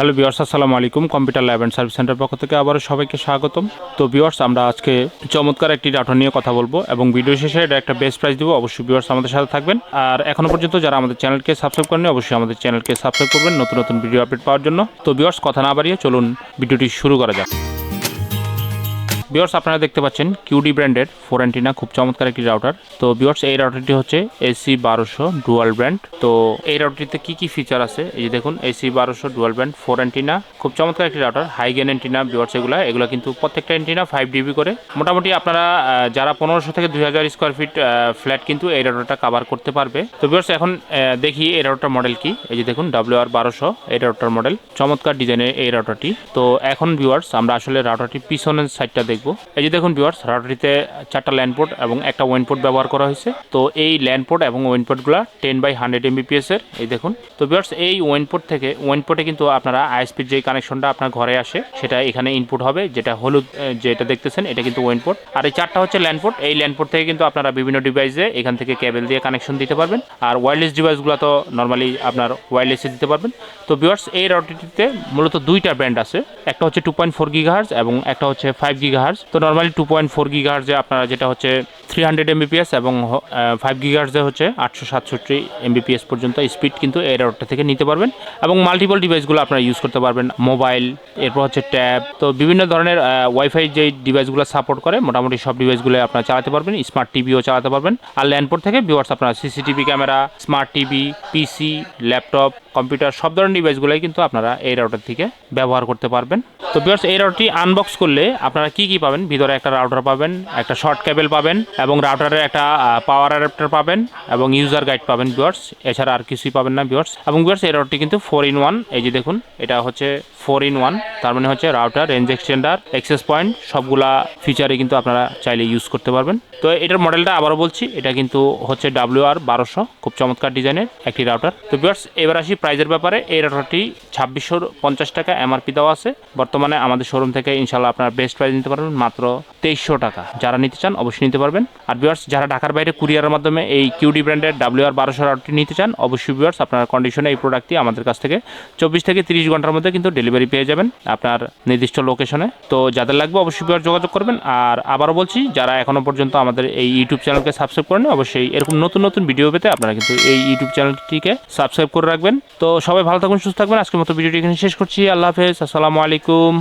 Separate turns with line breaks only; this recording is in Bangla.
হ্যালো ভিউয়ার্স, আসসালামু আলাইকুম। Computer lab and service centre পক্ষ থেকে আবারও সবাইকে স্বাগতম। তো ভিউয়ার্স, আমরা আজকে চমৎকার একটি রাউটার নিয়ে কথা বলবো এবং ভিডিও শেষে এটা একটা বেস্ট প্রাইস দিব। অবশ্যই ভিউয়ার্স আমাদের সাথে থাকবেন। আর এখনো পর্যন্ত যারা আমাদের চ্যানেলকে সাবস্ক্রাইব করেনি, অবশ্যই আমাদের চ্যানেলকে সাবস্ক্রাইব করবেন নতুন নতুন ভিডিও আপডেট পাওয়ার জন্য। তো ভিউয়ার্স, কথা না বাড়িয়ে চলুন ভিডিওটি শুরু করা যাক। ভিউয়ার্স, আপনারা দেখতে পাচ্ছেন কিউডি ব্র্যান্ডের 4 অ্যান্টিনা, খুব চমৎকার একটি রাউটার। তো ভিউয়ার্স, এই রাউটারটি হচ্ছে AC1200 ডুয়াল ব্র্যান্ড। তো এই রাউটারটিতে কি কি ফিচার আছে এই যে দেখুন, AC1200 ডুয়াল ব্র্যান্ড 4 অ্যান্টিনা, খুব চমৎকার একটি router, high gain antenna. Viewers, এগুলো কিন্তু প্রত্যেকটা অ্যান্টিনা 5 dB করে। মোটামুটি আপনারা যারা 1500 থেকে 2000 স্কোয়ার ফিট ফ্ল্যাট কিন্তু এই রাউটারটা কভার করতে পারবে। তো ভিউয়ার্স, এখন দেখি এই রাউটার মডেল কি। এই যে দেখুন, WR1200 এই রাউটার মডেল, চমৎকার ডিজাইনের এই রাউটারটি। তো এখন ভিউয়ার্স, আমরা আসলে রাউটারটির পিছনের সাইডটা দেখব। এই যে দেখুন ভিউয়ার্স, রাউটারটিতে 4টা ল্যান পোর্ট এবং একটা ওয়েন পোর্ট ব্যবহার করা হয়েছে। তো এই ল্যান পোর্ট এবং ওয়েন পোর্টগুলো 10/100 Mbps এর। এই দেখুন। তো ভিউয়ার্স, এই ওয়েন পোর্টে কিন্তু আপনারা আইএসপির যে কানেকশনটা আপনার ঘরে আসে সেটা এখানে ইনপুট হবে, যেটা হলুদ যেটা দেখতেছেন এটা কিন্তু ওয়েন পোর্ট। আর এই 4টা হচ্ছে ল্যান পোর্ট। এই ল্যান পোর্ট থেকে কিন্তু আপনারা বিভিন্ন ডিভাইসে এখান থেকে কেবল দিয়ে কানেকশন দিতে পারবেন। আর ওয়্যারলেস ডিভাইসগুলো তো নর্মালি আপনার ওয়্যারলেসে দিতে পারবেন। তো ভিউয়ার্স, এই রাউটারটিতে মূলত দুইটা ব্র্যান্ড আছে, একটা হচ্ছে 2.4 GHz এবং একটা হচ্ছে 5 GHz। তো নর্মালি 2.4 GHz আপনারা যেটা হচ্ছে 300 Mbps এবং 5 GHz হচ্ছে 867 Mbps পর্যন্ত স্পিড কিন্তু এই রাউটার থেকে নিতে পারবেন। এবং মাল্টিপল ডিভাইসগুলো আপনারা ইউজ করতে পারবেন, মোবাইল, এরপর হচ্ছে ট্যাব, তো বিভিন্ন ধরনের ওয়াইফাই যে ডিভাইসগুলো সাপোর্ট করে মোটামুটি সব ডিভাইসগুলো আপনারা চালাতে পারবেন। স্মার্ট টিভিও চালাতে পারবেন। আর ল্যান্ডপোর্ট থেকে ভিউয়ার্স আপনারা সিসিটিভি ক্যামেরা, স্মার্ট টিভি, পিসি, ল্যাপটপ, কম্পিউটার সব ধরনের ডিভাইসগুলোই কিন্তু আপনারা এই রাউটার থেকে ব্যবহার করতে পারবেন। তো ভিউয়ার্স, এই রাউটারটি আনবক্স করলে আপনারা কি কি পাবেন, ভিতরে একটা রাউটার পাবেন, একটা শর্ট কেবল পাবেন এবং রাউটারের একটা পাওয়ার অ্যাডাপ্টার পাবেন এবং ইউজার গাইড পাবেন ভিউয়ার্স। এছাড়া আর কিছুই পাবেন না ভিউয়ার্স। এবং ভিউয়ার্স, এই রাউটারটি কিন্তু 4-in-1। এই যে দেখুন, এটা হচ্ছে 4-in-1, তার মানে হচ্ছে router, range extender, access point সবগুলা ফিচারে কিন্তু আপনারা চাইলে ইউজ করতে পারবেন। তো এটার মডেলটা আবারও বলছি, এটা কিন্তু হচ্ছে WR1200, খুব চমৎকার ডিজাইনের একটি রাউটার। তো ভিউয়ার্স, এবার আসি প্রাইজের ব্যাপারে। এই রাউটারটি 2650 টাকা MRP দেওয়া আছে। বর্তমানে আমাদের শোরুম থেকে ইনশাল্লাহ আপনারা বেস্ট প্রাইস নিতে পারবেন মাত্র 2300 টাকা। যারা নিতে চান অবশ্যই নিতে পারবেন। আর ভিউয়ার্স, যারা ঢাকার বাইরে কুরিয়ারের মাধ্যমে এই কিউডি ব্র্যান্ডের WR1200 রাউটারটি নিতে চান, অবশ্যই ভিউয়ার্স আপনার কন্ডিশনে এই প্রোডাক্টটি আমাদের কাছ থেকে 24 থেকে 30 ঘন্টার মধ্যে কিন্তু ডেলিভারি পেয়ে যাবেন আপনার নির্দিষ্ট লোকেশনে। তো যাদের লাগবে অবশ্যই ভিউয়ার্স যোগাযোগ করবেন। আর আবারও বলছি, যারা এখনও পর্যন্ত আমাদের এই ইউটিউব চ্যানেলকে সাবস্ক্রাইব করেন, অবশ্যই এরকম নতুন নতুন ভিডিও পেতে আপনারা কিন্তু এই ইউটিউব চ্যানেলটিকে সাবস্ক্রাইব করে রাখবেন। তো সবাই ভালো থাকবেন, সুস্থ থাকবেন। আজকের মতো ভিডিওটি এখানে শেষ করছি। আল্লাহ হাফেজ, আসসালামু আলাইকুম।